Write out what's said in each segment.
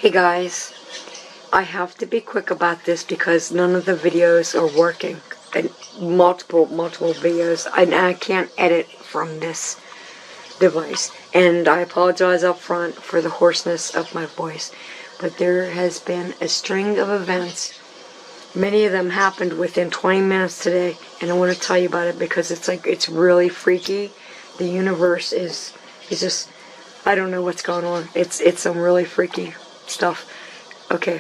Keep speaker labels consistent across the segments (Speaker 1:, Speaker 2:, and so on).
Speaker 1: Hey guys, I have to be quick about this because none of the videos are working, and multiple videos, and I can't edit from this device, and I apologize up front for the hoarseness of my voice, but there has been a string of events. Many of them happened within 20 minutes today, and I want to tell you about it because it's really freaky. The universe is just, I don't know what's going on. It's some really freaky stuff. Okay.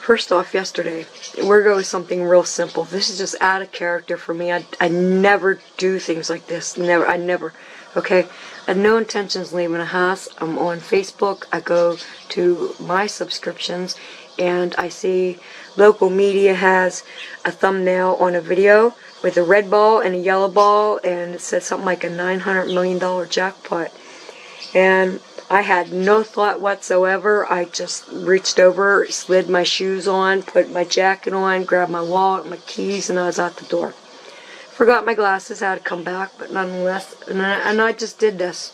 Speaker 1: First off, yesterday, we're going with something real simple. This is just out of character for me. I never do things like this. I never. Okay? I have no intentions leaving the house. I'm on Facebook. I go to my subscriptions, and I see local media has a thumbnail on a video with a red ball and a yellow ball, and it says something like a $900 million jackpot. And I had no thought whatsoever. I just reached over, slid my shoes on, put my jacket on, grabbed my wallet, my keys, and I was out the door. Forgot my glasses, I had to come back, but nonetheless, and I just did this.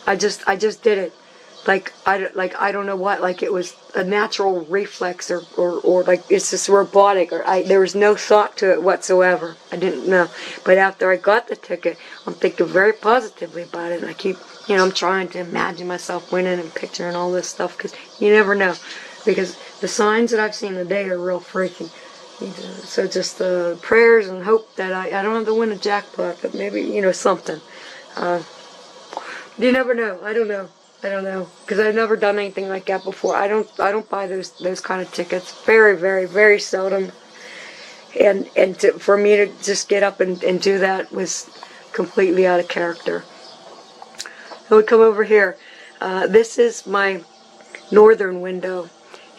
Speaker 1: I just did it. Like I don't know what, like it was a natural reflex or like it's just robotic, or there was no thought to it whatsoever. I didn't know. But after I got the ticket, I'm thinking very positively about it, and I keep, I'm trying to imagine myself winning and picturing all this stuff, because you never know. Because the signs that I've seen today are real freaky. So just prayers and hope that I don't have to win a jackpot, but maybe, something. You never know. I don't know, because I've never done anything like that before. I don't buy those kind of tickets. Very, very, very seldom. And for me to just get up and do that was completely out of character. So we come over here. This is my northern window,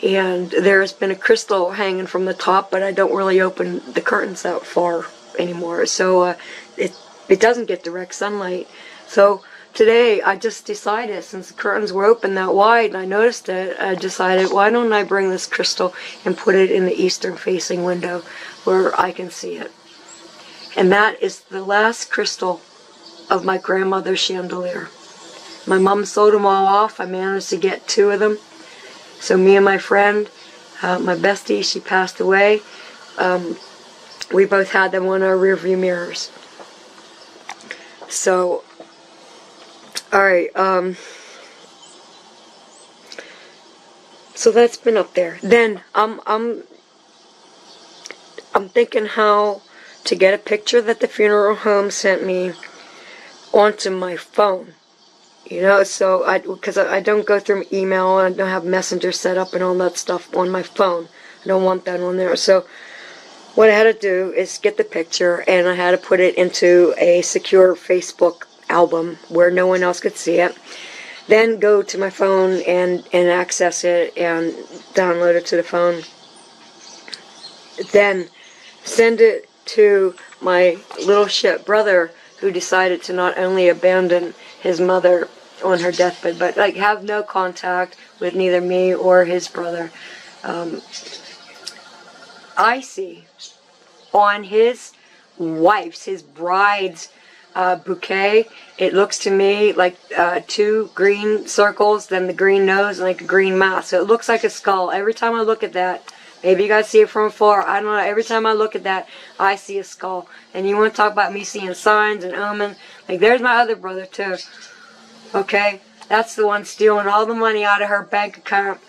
Speaker 1: and there's been a crystal hanging from the top, but I don't really open the curtains that far anymore, so it doesn't get direct sunlight. So today I just decided, since the curtains were open that wide and I noticed it, I decided, why don't I bring this crystal and put it in the eastern facing window where I can see it. And that is the last crystal of my grandmother's chandelier. My mom sold them all off. I managed to get 2 of them. So me and my friend, my bestie, she passed away. We both had them on our rearview mirrors. So, alright, so that's been up there. Then I'm thinking how to get a picture that the funeral home sent me onto my phone. So because I don't go through email, I don't have Messenger set up and all that stuff on my phone. I don't want that on there. So what I had to do is get the picture, and I had to put it into a secure Facebook album where no one else could see it. Then go to my phone and access it and download it to the phone. Then send it to my little shit brother, who decided to not only abandon his mother on her deathbed, but have no contact with neither me or his brother. I see on his wife's, his bride's bouquet, it looks to me like 2 green circles, then the green nose, and like a green mouth. So it looks like a skull. Every time I look at that, maybe you guys see it from afar, I don't know, every time I look at that, I see a skull. And you want to talk about me seeing signs and omens? Like, there's my other brother too. Okay? That's the one stealing all the money out of her bank account.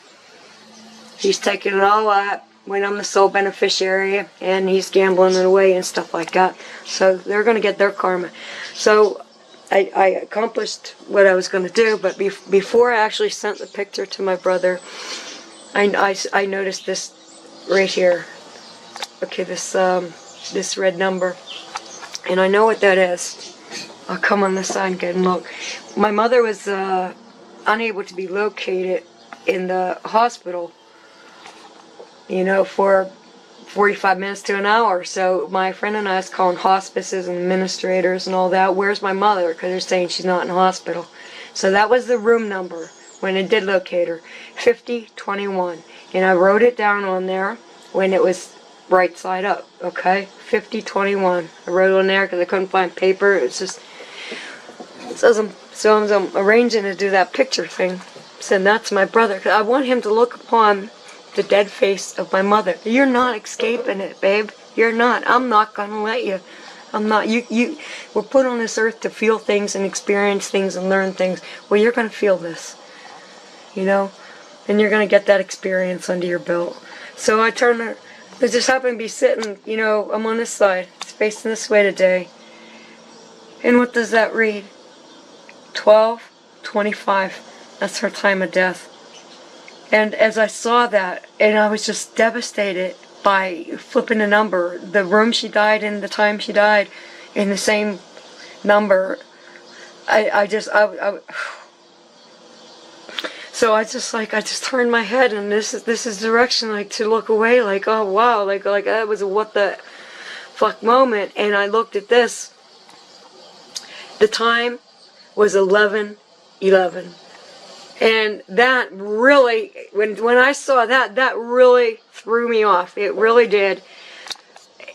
Speaker 1: He's taking it all out when I'm the sole beneficiary, and he's gambling it away and stuff like that. So they're going to get their karma. So I accomplished what I was going to do, but before I actually sent the picture to my brother, I noticed this right here. Okay, this red number, and I know what that is. I'll come on this side and get and look. My mother was unable to be located in the hospital, for 45 minutes to an hour. So my friend and I was calling hospices and administrators and all that. Where's my mother? Because they're saying she's not in the hospital. So that was the room number when it did locate her, 5021. And I wrote it down on there when it was right side up, okay? 5021. I wrote it on there because I couldn't find paper. It's just, so I'm arranging to do that picture thing. send that to my brother. 'Cause I want him to look upon the dead face of my mother. You're not escaping it, babe. You're not. I'm not gonna let you. I'm not. We're put on this earth to feel things and experience things and learn things. Well, you're gonna feel this, you know, and you're gonna get that experience under your belt. So I just happen to be sitting, you know, I'm on this side. It's facing this way today. And what does that read? 12:25. That's her time of death. And as I saw that, and I was just devastated by flipping the number, the room she died in, the time she died, in the same number. So I just turned my head, and this is direction, like, to look away, like, oh wow, like that was a what the fuck moment. And I looked at this. The time was 11:11. And that really, when I saw that, that really threw me off. It really did.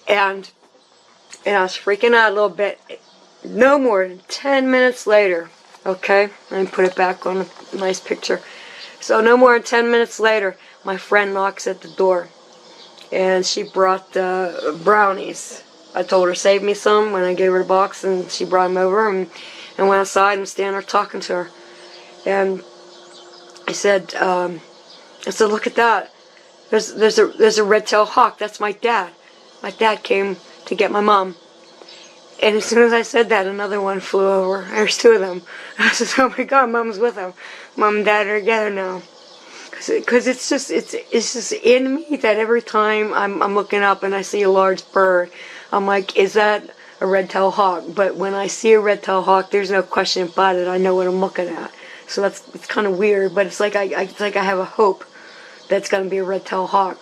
Speaker 1: And I was freaking out a little bit. No more than 10 minutes later, okay? Let me put it back on a nice picture. So no more than 10 minutes later, my friend knocks at the door. And she brought brownies. I told her, save me some, when I gave her the box, and she brought them over, and went outside and standing there talking to her. And I said, look at that. There's a red-tailed hawk. That's my dad. My dad came to get my mom. And as soon as I said that, another one flew over. There's two of them. I said, oh my God, Mom's with them. Mom and Dad are together now. Because it's just in me that every time I'm looking up and I see a large bird, I'm like, is that a red-tailed hawk? But when I see a red-tailed hawk, there's no question about it. I know what I'm looking at. So it's kind of weird, but it's like I have a hope that's going to be a red-tailed hawk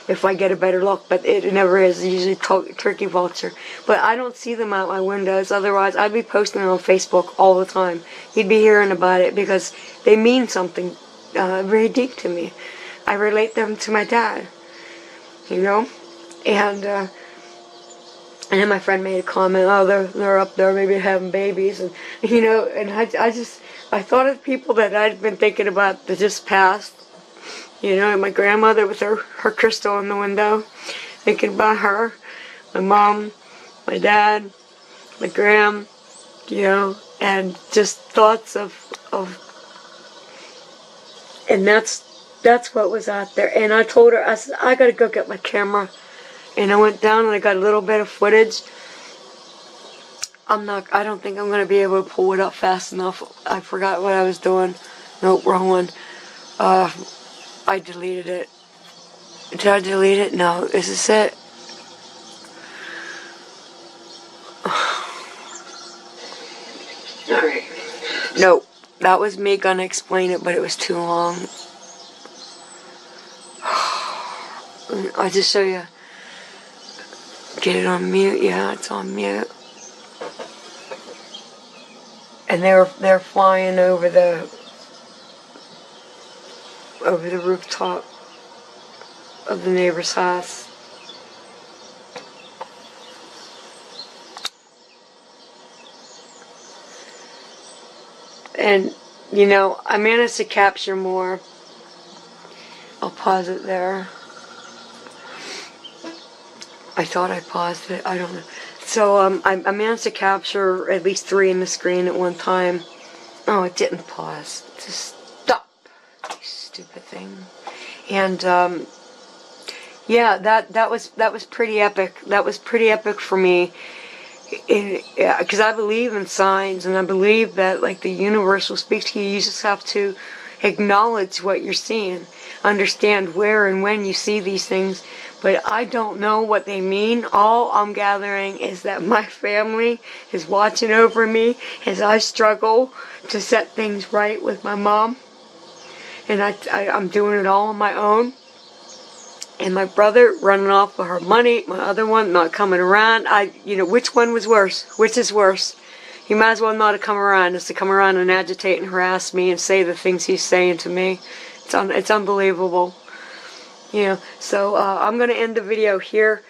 Speaker 1: if I get a better look, but it never is. It's usually turkey vulture. But I don't see them out my windows. Otherwise, I'd be posting it on Facebook all the time. You'd be hearing about it because they mean something very deep to me. I relate them to my dad, you know? And then my friend made a comment, oh, they're up there maybe having babies, and you know, and I thought of people that I'd been thinking about that just passed, you know, and my grandmother with her crystal in the window, thinking about her, my mom, my dad, my gram, you know, and just thoughts of and that's what was out there. And I told her, I said, I gotta go get my camera. And I went down and I got a little bit of footage. I don't think I'm going to be able to pull it up fast enough. I forgot what I was doing. Nope, wrong one. I deleted it. Did I delete it? No. Is this it? Alright. Nope. That was me going to explain it, but it was too long. I'll just show you. Get it on mute. Yeah, it's on mute. And they're flying over the rooftop of the neighbor's house. And you know, I managed to capture more. I'll pause it there. I thought I paused it. I don't know. So I managed to capture at least 3 in the screen at one time. Oh, it didn't pause. Just stop, you stupid thing. And yeah, that was pretty epic. That was pretty epic for me. Because I believe in signs, and I believe that like the universe will speak to you. You just have to acknowledge what you're seeing, understand where and when you see these things. But I don't know what they mean. All I'm gathering is that my family is watching over me as I struggle to set things right with my mom. And I'm doing it all on my own. And my brother running off with her money, my other one not coming around. You know, which one was worse? Which is worse? He might as well not have come around as to come around and agitate and harass me and say the things he's saying to me. It's unbelievable. You know, so I'm going to end the video here.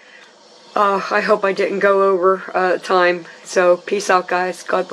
Speaker 1: I hope I didn't go over time. So peace out, guys. God bless.